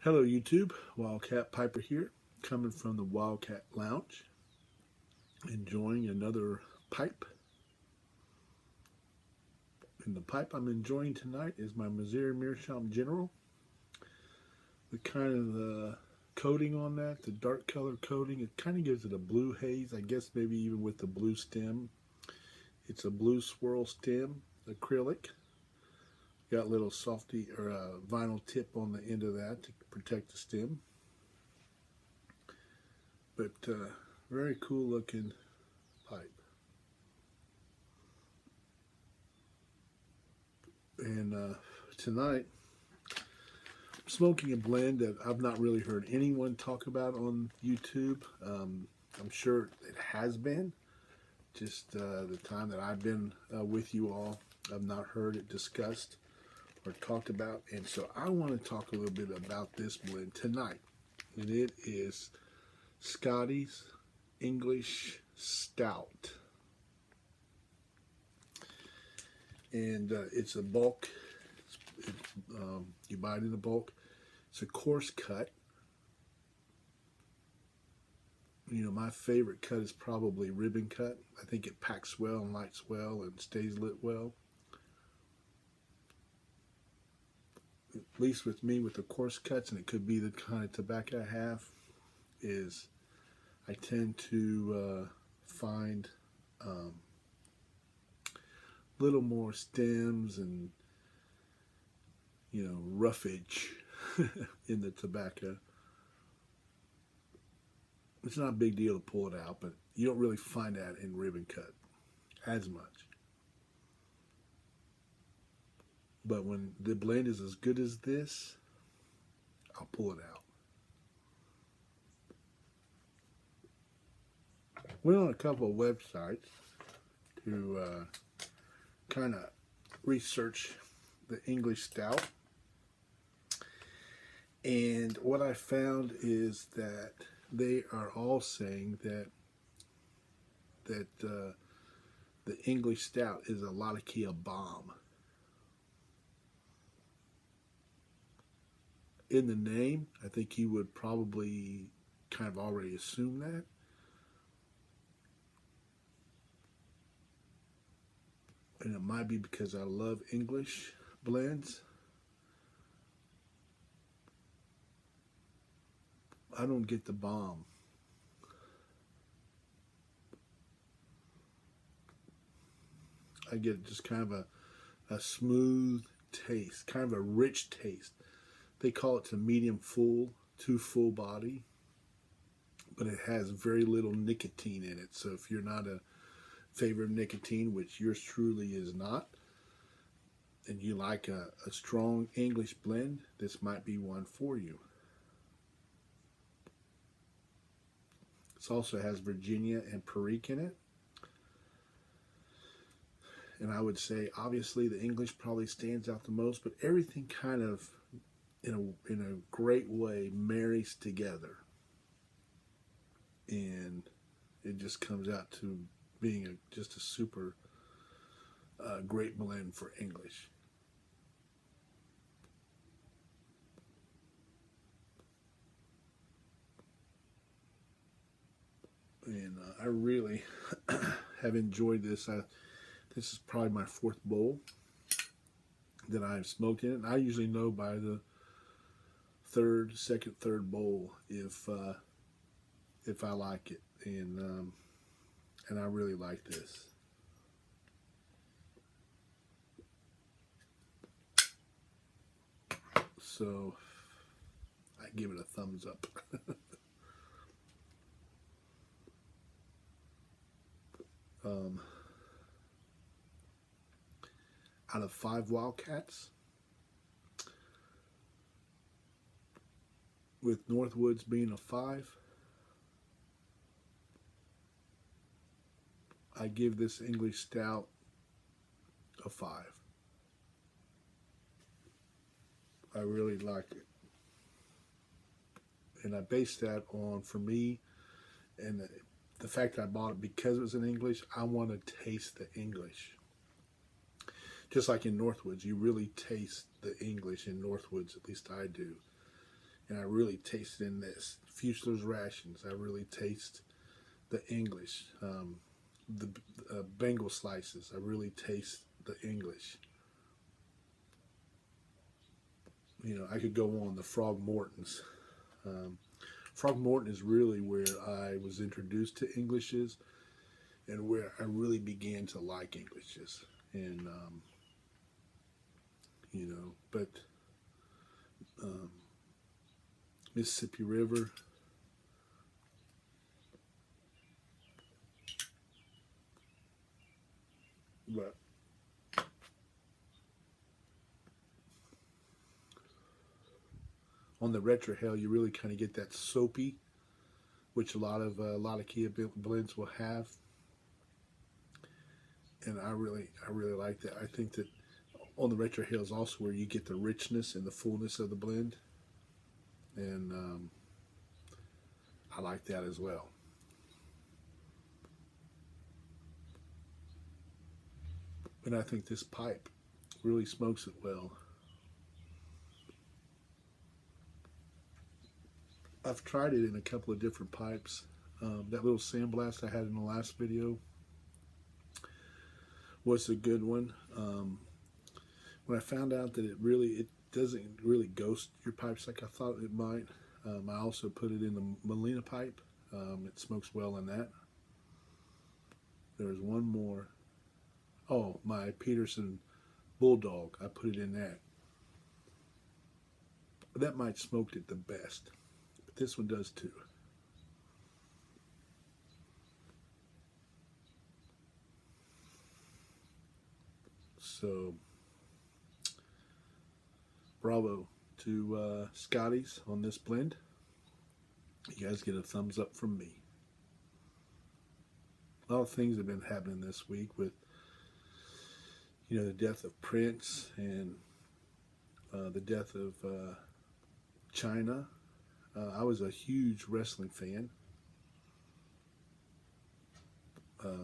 Hello YouTube, Wildcat Piper here, coming from the Wildcat Lounge, enjoying another pipe. And the pipe I'm enjoying tonight is my Missouri Meerschaum General. The kind of the coating on that, the dark color coating, it kind of gives it a blue haze, I guess maybe even with the blue stem. It's a blue swirl stem, acrylic. Got a little softy or a vinyl tip on the end of that to protect the stem. But very cool looking pipe. And tonight, I'm smoking a blend that I've not really heard anyone talk about on YouTube. I'm sure it has been. Just the time that I've been with you all, I've not heard it discussed or talked about. And so I want to talk a little bit about this blend tonight. And it is Scotty's English Stout. And it's a bulk. You buy it in a bulk. It's a coarse cut. You know, my favorite cut is probably ribbon cut. I think it packs well and lights well and stays lit well. At least with me, with the coarse cuts, and it could be the kind of tobacco I have, is I tend to find little more stems and, you know, roughage in the tobacco. It's not a big deal to pull it out, but you don't really find that in ribbon cut as much. But when the blend is as good as this, I'll pull it out. Went on a couple of websites to kind of research the English Stout. And what I found is that they are all saying that the English Stout is a lot like a bomb. In the name, I think you would probably kind of already assume that. And it might be because I love English blends. I don't get the bomb. I get just kind of a smooth taste, kind of a rich taste. They call it to medium full, to full body, but it has very little nicotine in it. So if you're not a favor of nicotine, which yours truly is not, and you like a strong English blend, this might be one for you. This also has Virginia and Perique in it. And I would say, obviously, the English probably stands out the most, but everything kind of, in a great way, marries together. And it just comes out to being just a super great blend for English. And I really have enjoyed this. This is probably my fourth bowl that I've smoked in it. And I usually know by the second, third bowl if I like it, and I really like this. So I give it a thumbs up. Out of 5 Wildcats, with Northwoods being a 5, I give this English Stout a 5. I really like it. And I base that on, for me, and the fact that I bought it because it was in English, I want to taste the English. Just like in Northwoods, you really taste the English in Northwoods, at least I do. And I really taste in this Fusler's Rations. I really taste the English, the Bengal slices. I really taste the English. You know, I could go on the Frog Mortons. Frog Morton is really where I was introduced to Englishes and where I really began to like Englishes. And, you know, but Mississippi River, but on the retrohale, you really kind of get that soapy, which a lot of Kia blends will have, and I really like that. I think that on the retrohale is also where you get the richness and the fullness of the blend, and I like that as well. And I think this pipe really smokes it well. I've tried it in a couple of different pipes. That little sandblast I had in the last video was a good one. When I found out that it doesn't really ghost your pipes like I thought it might, I also put it in the Molina pipe. It smokes well in that. There's one more. Oh, my Peterson Bulldog. I put it in that. That might smoked it the best. But this one does too. So, bravo to Scotty's on this blend. You guys get a thumbs up from me. A lot of things have been happening this week with, you know, the death of Prince and the death of Chyne. I was a huge wrestling fan.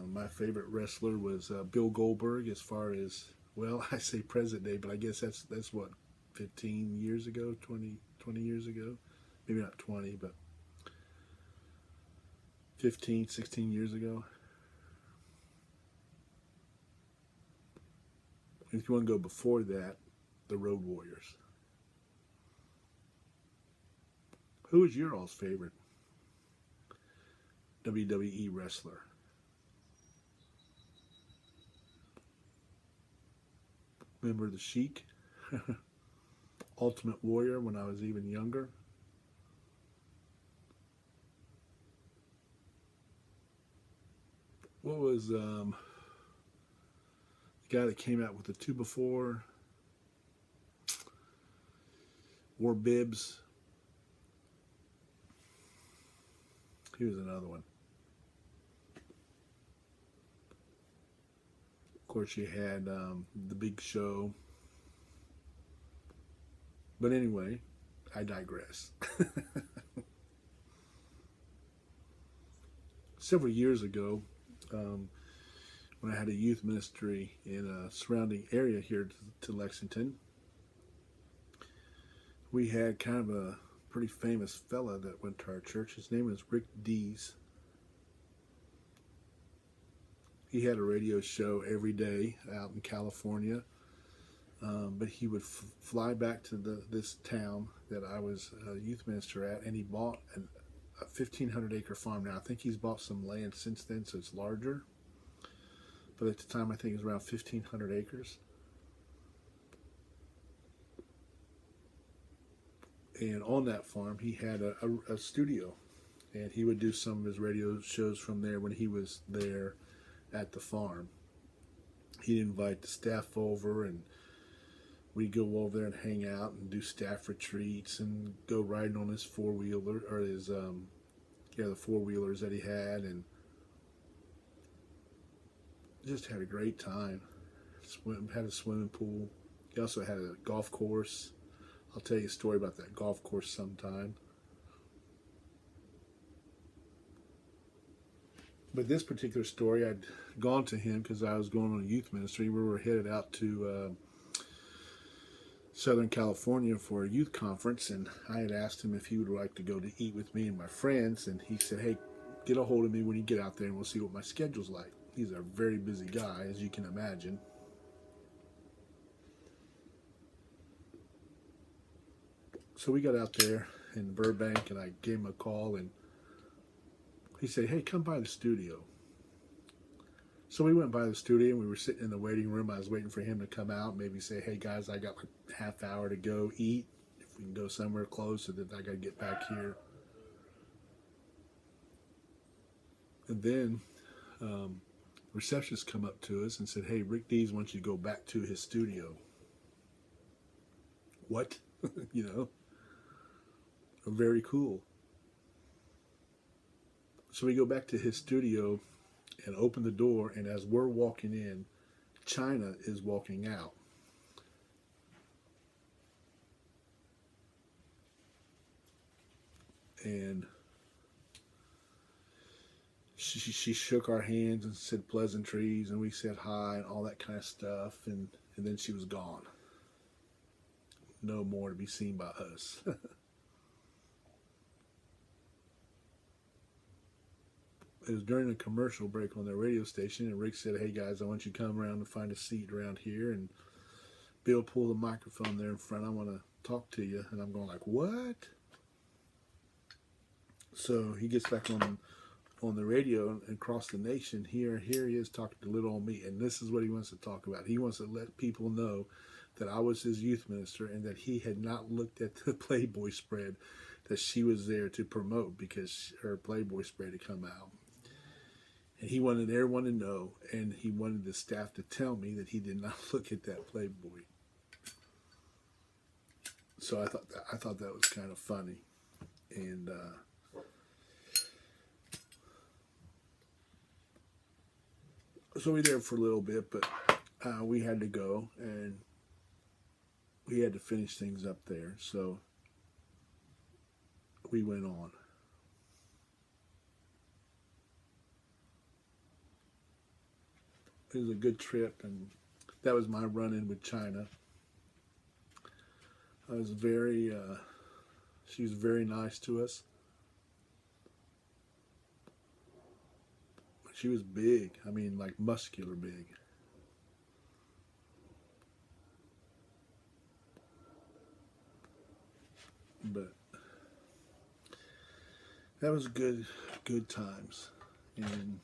My favorite wrestler was Bill Goldberg, as far as, well, I say present day, but I guess that's what, 15 years ago, 20 years ago? Maybe not 20, but 15, 16 years ago. If you want to go before that, the Road Warriors. Who is your all's favorite WWE wrestler? Remember the Sheik? Ultimate Warrior when I was even younger. What was the guy that came out with the 2x4? Wore bibs. Here's another one. Of course, you had the Big Show. But anyway, I digress. Several years ago, when I had a youth ministry in a surrounding area here to Lexington, we had kind of a pretty famous fella that went to our church. His name was Rick Dees. He had a radio show every day out in California, but he would fly back to this town that I was a youth minister at, and he bought a 1,500 acre farm. Now I think he's bought some land since then, so it's larger, but at the time I think it was around 1,500 acres. And on that farm he had a studio, and he would do some of his radio shows from there when he was there at the farm. He'd invite the staff over, and we'd go over there and hang out and do staff retreats and go riding on his four-wheeler, or his the four-wheelers that he had, and just had a great time. Had a swimming pool. He also had a golf course. I'll tell you a story about that golf course sometime. But this particular story, I'd gone to him because I was going on a youth ministry. We were headed out to Southern California for a youth conference, and I had asked him if he would like to go to eat with me and my friends, and he said, hey, get a hold of me when you get out there and we'll see what my schedule's like. He's a very busy guy, as you can imagine. So we got out there in Burbank, and I gave him a call, and he said, hey, come by the studio. So we went by the studio, and we were sitting in the waiting room. I was waiting for him to come out, maybe say, hey guys, I got a half hour to go eat. If we can go somewhere close, so that I got to get back here. And then receptionist come up to us and said, hey, Rick Dees wants you to go back to his studio. What? You know, very cool. So we go back to his studio and open the door, and as we're walking in, Chyne is walking out. And she shook our hands and said pleasantries, and we said hi and all that kind of stuff, and then she was gone. No more to be seen by us. It was during a commercial break on their radio station, and Rick said, hey guys, I want you to come around and find a seat around here, and Bill pulled the microphone there in front. I want to talk to you. And I'm going like, what? So he gets back on the radio and across the nation. Here he is talking to little old me, and this is what he wants to talk about. He wants to let people know that I was his youth minister, and that he had not looked at the Playboy spread that she was there to promote, because her Playboy spread had come out. And he wanted everyone to know, and he wanted the staff to tell me that he did not look at that Playboy. So I thought that was kind of funny. And so we were there for a little bit, but we had to go, and we had to finish things up there. So we went on. It was a good trip, and that was my run-in with Chyne. I was she was very nice to us. She was big. I mean, like muscular big. But that was good times. And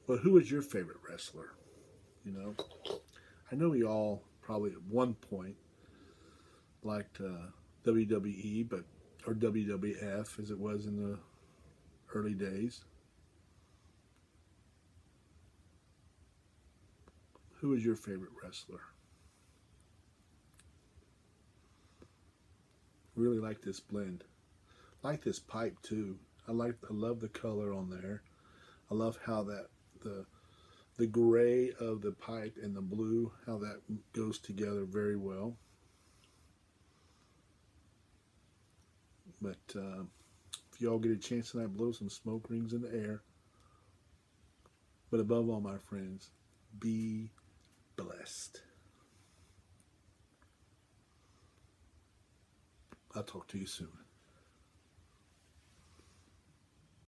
but who was your favorite wrestler? You know, I know we all probably at one point liked WWE, or WWF as it was in the early days. Who was your favorite wrestler? Really like this blend. Like this pipe too. I love the color on there. I love how that the gray of the pipe and the blue, how that goes together very well. But if y'all get a chance tonight, blow some smoke rings in the air. But above all, my friends, be blessed. I'll talk to you soon.